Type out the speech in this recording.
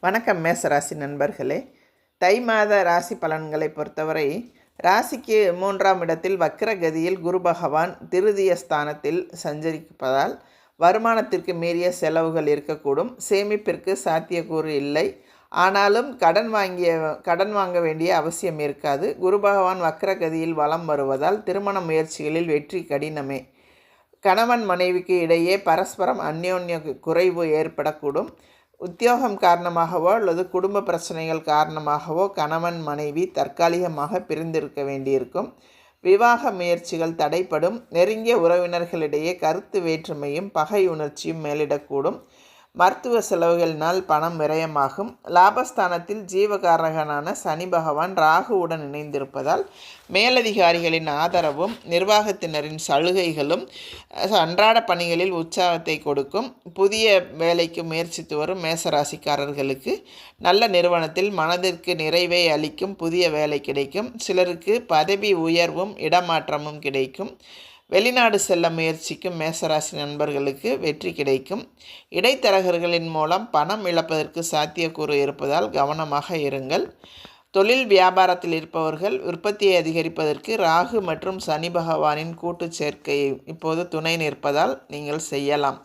வணக்கம் மேசராசி நண்பர்களே. தை மாத ராசி பலன்களை பொறுத்தவரை ராசிக்கு 3ஆம் இடத்தில் வக்ரகதியில் குரு பகவான் திருதிய ஸ்தானத்தில் சஞ்சரிப்பதால் வருமானத்திற்கு மீறிய செலவுகள் இருக்கக்கூடும். சேமிப்பிற்கு சாத்தியக்கூறு இல்லை. ஆனாலும் கடன் வாங்க வேண்டிய அவசியம் இருக்காது. குரு பகவான் வக்ரகதியில் வலம் வருவதால் திருமண முயற்சிகளில் வெற்றி கடினமே. கணவன் மனைவிக்கு இடையே பரஸ்பரம் அந்யோன்ய குறைவு ஏற்படக்கூடும். உத்தியோகம் காரணமாகவோ அல்லது குடும்ப பிரச்சனைகள் காரணமாகவோ கணவன் மனைவி தற்காலிகமாக பிரிந்திருக்க வேண்டியிருக்கும். விவாக முயற்சிகள் தடைப்படும். நெருங்கிய உறவினர்களிடையே கருத்து வேற்றுமையும் பகை உணர்ச்சியும் மேலிடக்கூடும். மருத்துவ செலவுகளினால் பணம் விரயமாகும். லாபஸ்தானத்தில் ஜீவகாரகனான சனி பகவான் ராகுவுடன் இணைந்திருப்பதால் மேலதிகாரிகளின் ஆதரவும் நிர்வாகத்தினரின் சலுகைகளும் அன்றாட பணிகளில் உற்சாகத்தை கொடுக்கும். புதிய வேலைக்கு முயற்சித்து வரும் மேசராசிக்காரர்களுக்கு நல்ல நிறுவனத்தில் மனதிற்கு நிறைவை அளிக்கும் புதிய வேலை கிடைக்கும். சிலருக்கு பதவி உயர்வும் இடமாற்றமும் கிடைக்கும். வெளிநாடு செல்ல முயற்சிக்கும் மேசராசி நண்பர்களுக்கு வெற்றி கிடைக்கும். இடைத்தரகர்களின் மூலம் பணம் இழப்பதற்கு சாத்தியக்கூறு இருப்பதால் கவனமாக இருங்கள். தொழில் வியாபாரத்தில் இருப்பவர்கள் உற்பத்தியை அதிகரிப்பதற்கு ராகு மற்றும் சனி பகவானின் கூட்டு சேர்க்கையை இப்போது துணை நிற்பதால் நீங்கள் செய்யலாம்.